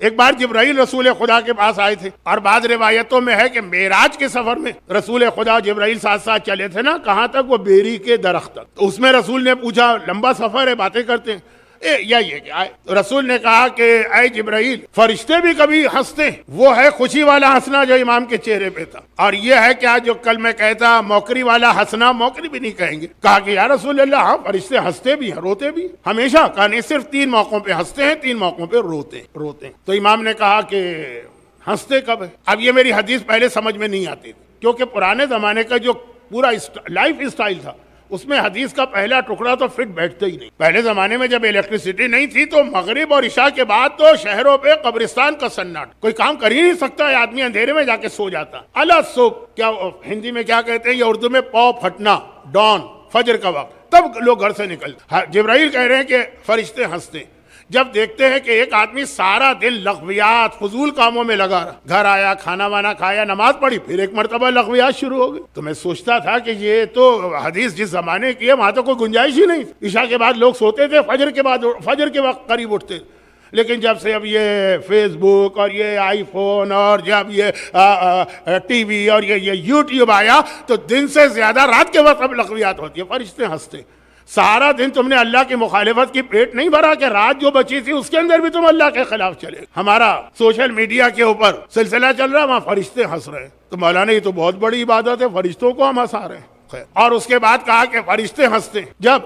ایک بار جبرائیل رسول خدا کے پاس آئے تھے، اور بعض روایتوں میں ہے کہ معراج کے سفر میں رسول خدا جبرائیل ساتھ ساتھ چلے تھے نا، کہاں تک؟ وہ بیری کے درخت تک۔ تو اس میں رسول نے پوچھا، لمبا سفر ہے، باتیں کرتے ہیں، یہ کیا ہے؟ رسول نے کہا کہ اے جبرائیل، فرشتے بھی کبھی ہنستے ہیں، وہ ہے خوشی والا ہنسنا جو امام کے چہرے پہ تھا، اور یہ ہے کیا جو کل میں کہتا موکری والا ہنسنا، موکری بھی نہیں کہیں گے۔ کہا کہ یا رسول اللہ، ہاں فرشتے ہنستے بھی ہیں، روتے بھی ہمیشہ؟ کہا نہیں، صرف 3 موقعوں پہ ہنستے ہیں، 3 موقعوں پہ روتے ہیں۔ تو امام نے کہا کہ ہنستے کب ہے؟ اب یہ میری حدیث پہلے سمجھ میں نہیں آتی تھی، کیونکہ پرانے زمانے کا جو پورا لائف اسٹائل تھا، اس میں حدیث کا پہلا ٹکڑا تو فٹ بیٹھتا ہی نہیں۔ پہلے زمانے میں جب الیکٹریسٹی نہیں تھی تو مغرب اور عشاء کے بعد تو شہروں پہ قبرستان کا سناٹا، کوئی کام کر ہی نہیں سکتا ہے، آدمی اندھیرے میں جا کے سو جاتا۔ اللہ صبح، کیا ہندی میں کیا کہتے ہیں، یا اردو میں پاؤ پھٹنا، ڈان، فجر کا وقت، تب لوگ گھر سے نکلتے۔ جبرائیل کہہ رہے ہیں کہ فرشتے ہنستے ہیں جب دیکھتے ہیں کہ ایک آدمی سارا دن لغویات، فضول کاموں میں لگا رہا، گھر آیا، کھانا وانا کھایا، نماز پڑھی، پھر ایک مرتبہ لغویات شروع ہو گئی۔ تو میں سوچتا تھا کہ یہ تو حدیث جس زمانے کی ہے وہاں تو کوئی گنجائش ہی نہیں، عشاء کے بعد لوگ سوتے تھے، فجر کے وقت قریب اٹھتے، لیکن جب سے اب یہ فیس بک اور یہ آئی فون اور جب یہ ٹی وی اور یہ یوٹیوب آیا تو دن سے زیادہ رات کے وقت اب لغویات ہوتی ہے، فرشتے ہنستے۔ سارا دن تم نے اللہ کی مخالفت کی پیٹ نہیں بھرا کہ رات جو بچی تھی اس کے اندر بھی تم اللہ کے خلاف چلے؟ ہمارا سوشل میڈیا کے اوپر سلسلہ چل رہا، وہاں فرشتے ہنس رہے ہیں، تو مولانا یہ تو بہت بڑی عبادت ہے، فرشتوں کو ہم ہنسا رہے ہیں۔ اور اس کے بعد کہا کہ فرشتے ہنستے ہیں جب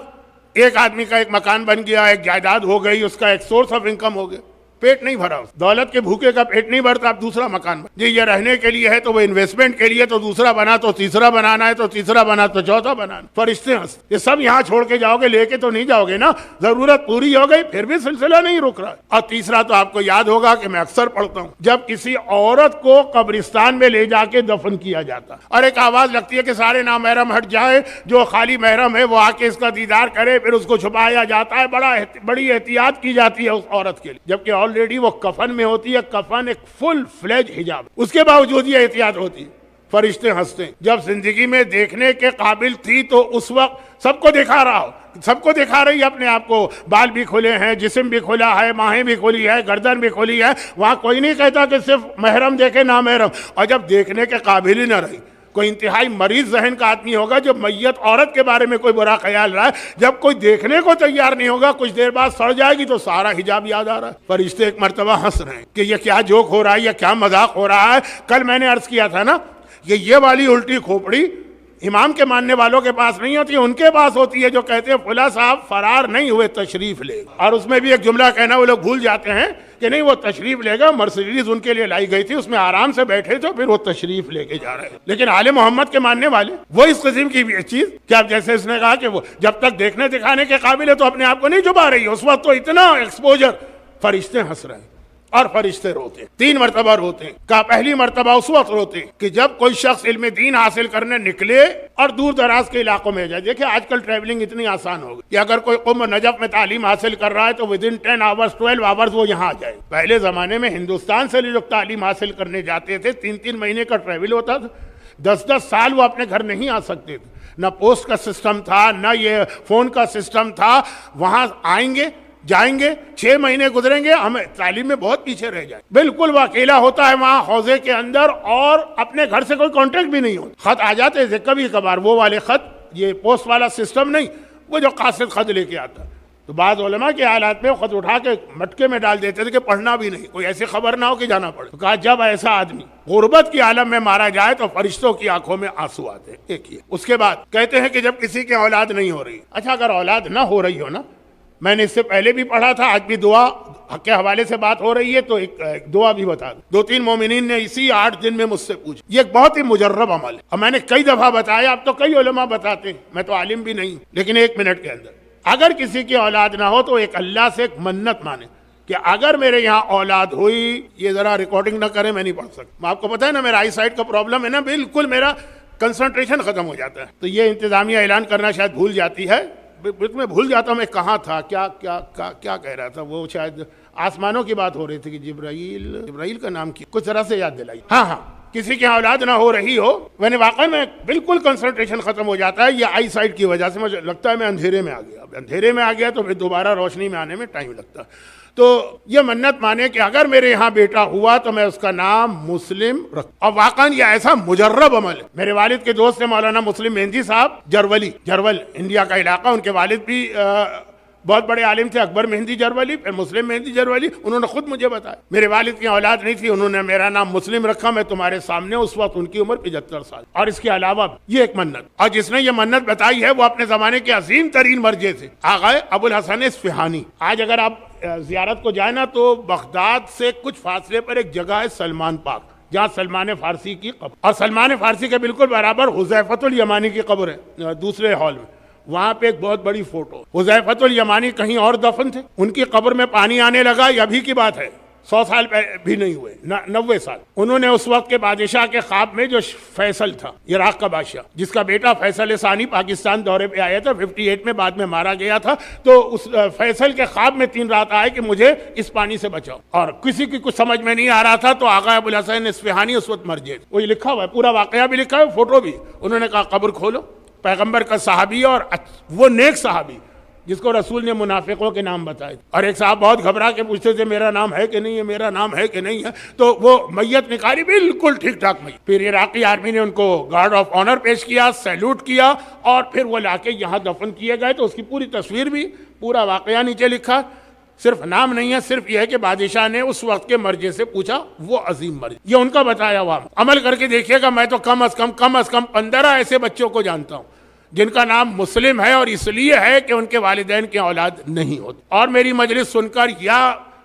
ایک آدمی کا ایک مکان بن گیا، ایک جائیداد ہو گئی، اس کا ایک سورس آف انکم ہو گیا، پیٹ نہیں بھرا، دولت کے بھوکے کا پیٹ نہیں بھرتا، اب دوسرا مکان بنا جی، یہ رہنے کے لیے ہے تو وہ انویسٹمنٹ کے لیے، تو دوسرا بنا تو تیسرا بنانا ہے، تو تیسرا بنا تو چوتھا بنانا۔ فرشتے ہنس، یہ سب یہاں چھوڑ کے جاؤ گے، لے کے تو نہیں جاؤ گے نا، ضرورت پوری ہو گئی پھر بھی سلسلہ نہیں رک رہا۔ اور تیسرا تو آپ کو یاد ہوگا کہ میں اکثر پڑھتا ہوں، جب کسی عورت کو قبرستان میں لے جا کے دفن کیا جاتا اور ایک آواز لگتی ہے کہ سارے نامحرم ہٹ جائے، جو خالی محرم ہے وہ آ کے اس کا دیدار کرے، پھر اس کو چھپایا جاتا ہے، بڑی احتیاط کی جاتی ہے اس عورت کے لیے، جبکہ آلریڈی وہ کفن میں ہوتی ہے، کفن ایک فل فلیج حجاب، اس کے باوجود یہ احتیاط ہوتی ہے۔ فرشتے ہنستے ہیں جب زندگی میں دیکھنے کے قابل تھی تو اس وقت سب کو دکھا رہا ہو، سب کو دکھا رہی ہے اپنے آپ کو، بال بھی کھلے ہیں، جسم بھی کھلا ہے، ماہیں بھی کھلی ہے، گردن بھی کھلی ہے، وہاں کوئی نہیں کہتا کہ صرف محرم دیکھے نامحرم۔ اور جب دیکھنے کے قابل ہی نہ رہی، کوئی انتہائی مریض ذہن کا آدمی ہوگا جو میت عورت کے بارے میں کوئی برا خیال رہا ہے، جب کوئی دیکھنے کو تیار نہیں ہوگا، کچھ دیر بعد سڑ جائے گی تو سارا حجاب یاد آ رہا ہے۔ فرشتے ایک مرتبہ ہنس رہے ہیں کہ یہ کیا جوک ہو رہا ہے، یہ کیا مذاق ہو رہا ہے۔ کل میں نے عرض کیا تھا نا، یہ والی الٹی کھوپڑی امام کے ماننے والوں کے پاس نہیں ہوتی ہے، ان کے پاس ہوتی ہے، جو کہتے ہیں فلاں صاحب فرار نہیں ہوئے، تشریف لے۔ اور اس میں بھی ایک جملہ کہنا وہ لوگ بھول جاتے ہیں کہ نہیں، وہ تشریف لے گا، مرسیڈیز ان کے لیے لائی گئی تھی، اس میں آرام سے بیٹھے تو پھر وہ تشریف لے کے جا رہے ہیں۔ لیکن آل محمد کے ماننے والے وہ اس قسم کی چیز کہ اب جیسے اس نے کہا کہ وہ جب تک دیکھنے دکھانے کے قابل ہے تو اپنے آپ کو نہیں چھپا رہی ہے، اس وقت تو اتنا ایکسپوجر۔ فرشتے ہنس رہے ہیں اور فرشتے روتے ہیں، 3 مرتبہ روتے ہیں۔ کہا پہلی مرتبہ اس وقت روتے ہیں کہ جب کوئی شخص علم دین حاصل کرنے نکلے اور دور دراز کے علاقوں میں جائے۔ دیکھیں آج کل ٹریولنگ اتنی آسان ہو گئی کہ اگر کوئی قم نجف میں تعلیم حاصل کر رہا ہے تو ودن 10 آورز 12 آورز وہ یہاں آ جائے۔ پہلے زمانے میں ہندوستان سے لوگ تعلیم حاصل کرنے جاتے تھے، 3 مہینے کا ٹریول ہوتا تھا، 10 سال وہ اپنے گھر نہیں آ سکتے تھے، نہ پوسٹ کا سسٹم تھا، نہ یہ فون کا سسٹم تھا۔ وہاں آئیں گے، جائیں گے، 6 مہینے گزریں گے، ہمیں تعلیم میں بہت پیچھے رہ جائے، بالکل وہ اکیلا ہوتا ہے وہاں حوضے کے اندر، اور اپنے گھر سے کوئی کانٹیکٹ بھی نہیں ہوتا۔ خط آ جاتے تھے کبھی کبھار، وہ والے خط، یہ پوسٹ والا سسٹم نہیں، وہ جو قاصد خط لے کے آتا۔ تو بعض علماء کے حالات میں خط اٹھا کے مٹکے میں ڈال دیتے تھے کہ پڑھنا بھی نہیں، کوئی ایسی خبر نہ ہو کہ جانا پڑے۔ تو کہا جب ایسا آدمی غربت کی عالم میں مارا جائے تو فرشتوں کی آنکھوں میں آنسو آتے ہیں، ایک یہ۔ اس کے بعد کہتے ہیں کہ جب کسی کی اولاد نہیں ہو رہی، اچھا اگر اولاد نہ ہو رہی ہو نا، میں نے اس سے پہلے بھی پڑھا تھا، آج بھی دعا کے حوالے سے بات ہو رہی ہے تو ایک دعا بھی بتا دوں۔ 2-3 مومنین نے اسی 8 دن میں مجھ سے پوچھا، یہ ایک بہت ہی مجرب عمل ہے، اور میں نے کئی دفعہ بتایا، اب تو کئی علماء بتاتے ہیں، میں تو عالم بھی نہیں، لیکن 1 منٹ کے اندر اگر کسی کی اولاد نہ ہو تو ایک اللہ سے ایک منت مانے کہ اگر میرے یہاں اولاد ہوئی، یہ ذرا ریکارڈنگ نہ کریں، میں نہیں پڑھ سکتا، آپ کو پتہ ہے نا میرا آئی سائٹ کا پرابلم ہے نا، بالکل میرا کنسنٹریشن ختم ہو جاتا ہے، تو یہ انتظامیہ اعلان کرنا شاید بھول جاتی ہے، میں بھول جاتا ہوں میں کہاں تھا، کیا کہہ رہا تھا، وہ شاید آسمانوں کی بات ہو رہی تھی کہ جبرائیل کا نام کیا، کچھ ذرا سے یاد دلائی، ہاں کسی کی اولاد نہ ہو رہی ہو، میں نے واقعی میں بالکل کنسنٹریشن ختم ہو جاتا ہے، یہ آئی سائٹ کی وجہ سے مجھے لگتا ہے میں اندھیرے میں آ گیا، اب اندھیرے میں آ گیا تو پھر دوبارہ روشنی میں آنے میں ٹائم لگتا ہے۔ تو یہ منت مانے کہ اگر میرے یہاں بیٹا ہوا تو میں اس کا نام مسلم رکھ، اور واقعی یہ ایسا مجرب عمل ہے۔ میرے والد کے دوست ہیں مولانا مسلم مہندی صاحب، جرول انڈیا کا علاقہ، ان کے والد بھی بہت بڑے عالم تھے، اکبر مہندی جرولی، پھر مسلم مہندی جرولی، انہوں نے خود مجھے بتایا میرے والد کی اولاد نہیں تھی، انہوں نے میرا نام مسلم رکھا، میں تمہارے سامنے، اس وقت ان کی عمر 75 سال، اور اس کے علاوہ یہ ایک منت، اور جس نے یہ منت بتائی ہے وہ اپنے زمانے کے عظیم ترین مرجع تھے، آغا ابو الحسن اصفہانی۔ آج اگر آپ زیارت کو جائیں نا تو بغداد سے کچھ فاصلے پر ایک جگہ ہے سلمان پاک، جہاں سلمان فارسی کی قبر، اور سلمان فارسی کے بالکل برابر حذیفۃ الیمانی کی قبر ہے دوسرے ہال میں، وہاں پہ ایک بہت بڑی فوٹو۔ حذیفۃ الیمانی کہیں اور دفن تھے، ان کی قبر میں پانی آنے لگا، یہ ابھی کی بات ہے، 100 سال بھی نہیں ہوئے، 90 سال۔ انہوں نے اس وقت کے بادشاہ کے خواب میں، جو فیصل تھا عراق کا بادشاہ، جس کا بیٹا فیصل ثانی پاکستان دورے پہ آیا تھا 58 میں، بعد میں مارا گیا تھا، تو اس فیصل کے خواب میں 3 رات آئے کہ مجھے اس پانی سے بچاؤ، اور کسی کی کچھ سمجھ میں نہیں آ رہا تھا، تو آغا ابو الحسن اصفہانی اس وقت مر گئے، وہ یہ لکھا ہوا ہے، پورا واقعہ بھی لکھا ہے، فوٹو بھی۔ انہوں نے کہا قبر کھولو، پیغمبر کا صحابی اور وہ نیک صحابی جس کو رسول نے منافقوں کے نام بتائے، اور ایک صاحب بہت گھبرا کے پوچھتے تھے میرا نام ہے کہ نہیں ہے، میرا نام ہے کہ نہیں ہے، تو وہ میت نکالی، بالکل ٹھیک ٹھاک میت۔ پھر عراقی آرمی نے ان کو گارڈ آف آنر پیش کیا، سیلوٹ کیا، اور پھر وہ لا کے یہاں دفن کیے گئے، تو اس کی پوری تصویر بھی، پورا واقعہ نیچے لکھا، صرف نام نہیں ہے، صرف یہ ہے کہ بادشاہ نے اس وقت کے مرجع سے پوچھا، وہ عظیم مرجع، یہ ان کا بتایا ہوا، عمل کر کے دیکھیے گا۔ میں تو کم از کم 15 ایسے بچوں کو جانتا ہوں جن کا نام مسلم ہے، اور اس لیے ہے کہ ان کے والدین کی اولاد نہیں ہوتی، اور میری مجلس سن کر یا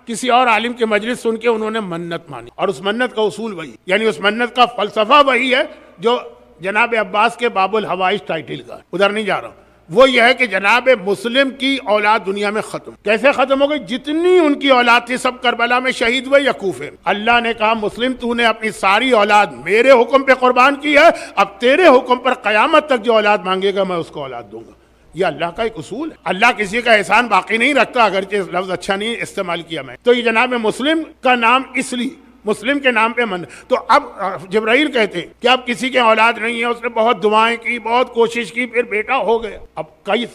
کسی اور عالم کی مجلس سن کے انہوں نے منت مانی، اور اس منت کا اصول وہی، یعنی اس منت کا فلسفہ وہی ہے جو جناب عباس کے باب الحوائج ٹائٹل کا، ادھر نہیں جا رہا ہوں، وہ یہ ہے کہ جناب مسلم کی اولاد دنیا میں ختم۔ کیسے ختم ہو گئی؟ جتنی ان کی اولاد تھی سب کربلا میں شہید ہوئے یا کوفے۔ اللہ نے کہا مسلم تو نے اپنی ساری اولاد میرے حکم پہ قربان کی ہے، اب تیرے حکم پر قیامت تک جو اولاد مانگے گا میں اس کو اولاد دوں گا۔ یہ اللہ کا ایک اصول ہے، اللہ کسی کا احسان باقی نہیں رکھتا، اگرچہ لفظ اچھا نہیں استعمال کیا میں، تو یہ جناب مسلم کا نام اس لیے، مسلم کے نام پہ من، تو اب جبرائیل کہتے ہیں کہ اب کسی کے اولاد نہیں ہے، اس نے بہت دعائیں کی، بہت کوشش کی، پھر بیٹا ہو گیا، اب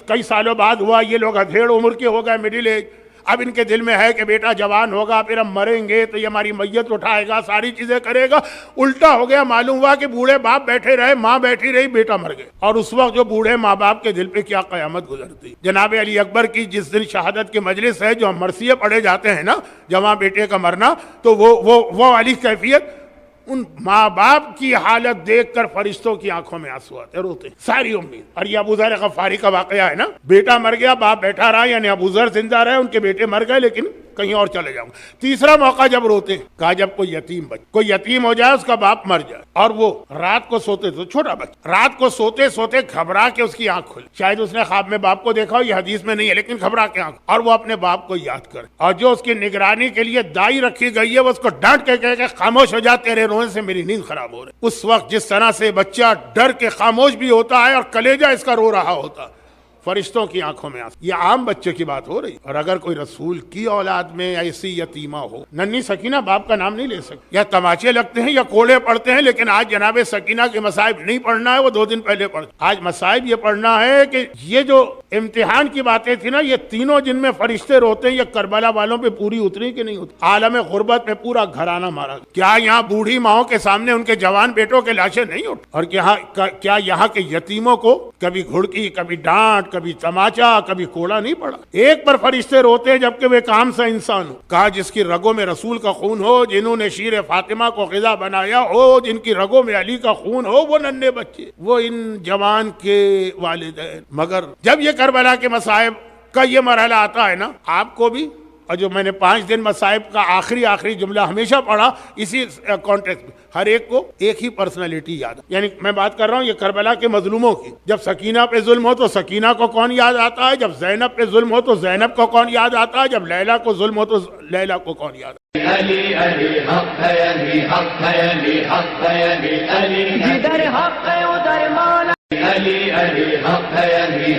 کئی سالوں بعد ہوا، یہ لوگ ادھیڑ عمر کے ہو گئے، مڈل ایج، اب ان کے دل میں ہے کہ بیٹا جوان ہوگا، پھر ہم مریں گے تو یہ ہماری میت اٹھائے گا، ساری چیزیں کرے گا، الٹا ہو گیا، معلوم ہوا کہ بوڑھے باپ بیٹھے رہے، ماں بیٹھی رہی، بیٹا مر گئے، اور اس وقت جو بوڑھے ماں باپ کے دل پہ کیا قیامت گزرتی۔ جناب علی اکبر کی جس دن شہادت کی مجلس ہے، جو مرثیے پڑھے جاتے ہیں نا، جوان بیٹے کا مرنا، تو وہ والی کیفیت، ان ماں باپ کی حالت دیکھ کر فرشتوں کی آنکھوں میں آنسو آتے، روتے، ساری امید۔ اور یہ ابو ذر غفاری کا واقعہ ہے نا، بیٹا مر گیا، باپ بیٹھا رہا، یعنی ابو ذر زندہ رہے، ان کے بیٹے مر گئے، لیکن کہیں اور چلے جاؤں۔ تیسرا موقع جب روتے، کہا جب کوئی یتیم ہو جائے، اس کا باپ مر جائے، اور وہ رات کو سوتے، تو چھوٹا بچہ رات کو سوتے سوتے گھبرا کے اس کی آنکھ کھل، شاید اس نے خواب میں باپ کو دیکھا ہو، یہ حدیث میں نہیں ہے، لیکن گھبرا کے آنکھ، اور وہ اپنے باپ کو یاد کرے، اور جو اس کی نگرانی کے لیے دائی رکھی گئی ہے، وہ اس کو ڈانٹ کے کہے کہ خاموش ہو جا، تیرے رونے سے میری نیند خراب ہو رہی۔ اس وقت جس طرح سے بچہ ڈر کے خاموش بھی ہوتا ہے، اور کلیجہ اس کا رو رہا ہوتا، فرشتوں کی آنکھوں میں آنسو۔ یہ عام بچے کی بات ہو رہی، اور اگر کوئی رسول کی اولاد میں ایسی یتیمہ ہو، ننھی سکینہ باپ کا نام نہیں لے سکتی، یا تماچے لگتے ہیں یا کوڑے پڑتے ہیں، لیکن آج جناب سکینہ کے مصائب نہیں پڑھنا ہے، وہ 2 دن پہلے پڑھ، آج مصائب یہ پڑھنا ہے کہ یہ جو امتحان کی باتیں تھی نا، یہ تینوں جن میں فرشتے روتے ہیں، یہ کربلا والوں پہ پوری اتری کہ نہیں اتری؟ عالم غربت میں پورا گھرانہ مارا، کیا یہاں بوڑھی ماؤں کے سامنے ان کے جوان بیٹوں کے لاشیں نہیں اٹھ؟ اور کیا یہاں کے یتیموں کو کبھی گھڑکی، کبھی ڈانٹ، کبھی تماچا، کبھی کوڑا نہیں پڑا؟ ایک پر فرشتے روتے ہیں جبکہ وہ ایک عام سا انسان ہو۔ کہا جس کی رگوں میں رسول کا خون ہو، جنہوں نے شیر فاطمہ کو غذا بنایا ہو، جن کی رگوں میں علی کا خون ہو، وہ ننھے بچے، وہ ان جوان کے والدین۔ مگر جب یہ کربلا کے مصائب کا یہ مرحلہ آتا ہے نا، آپ کو بھی، اور جو میں نے 5 دن مصائب کا آخری جملہ ہمیشہ پڑھا، اسی کانٹیکسٹ میں ہر ایک کو ایک ہی پرسنالٹی یاد ہے۔ یعنی میں بات کر رہا ہوں یہ کربلا کے مظلوموں کی، جب سکینہ پہ ظلم ہو تو سکینہ کو کون یاد آتا ہے، جب زینب پہ ظلم ہو تو زینب کو کون یاد آتا ہے، جب لیلا کو ظلم ہو تو لیلا کو کون یاد آتا ہے۔ علی علی حق ہے، علی حق ہے، علی حق ہے، علی علی جدھر حق ہے ادھر مولا، علی علی حق ہے، علی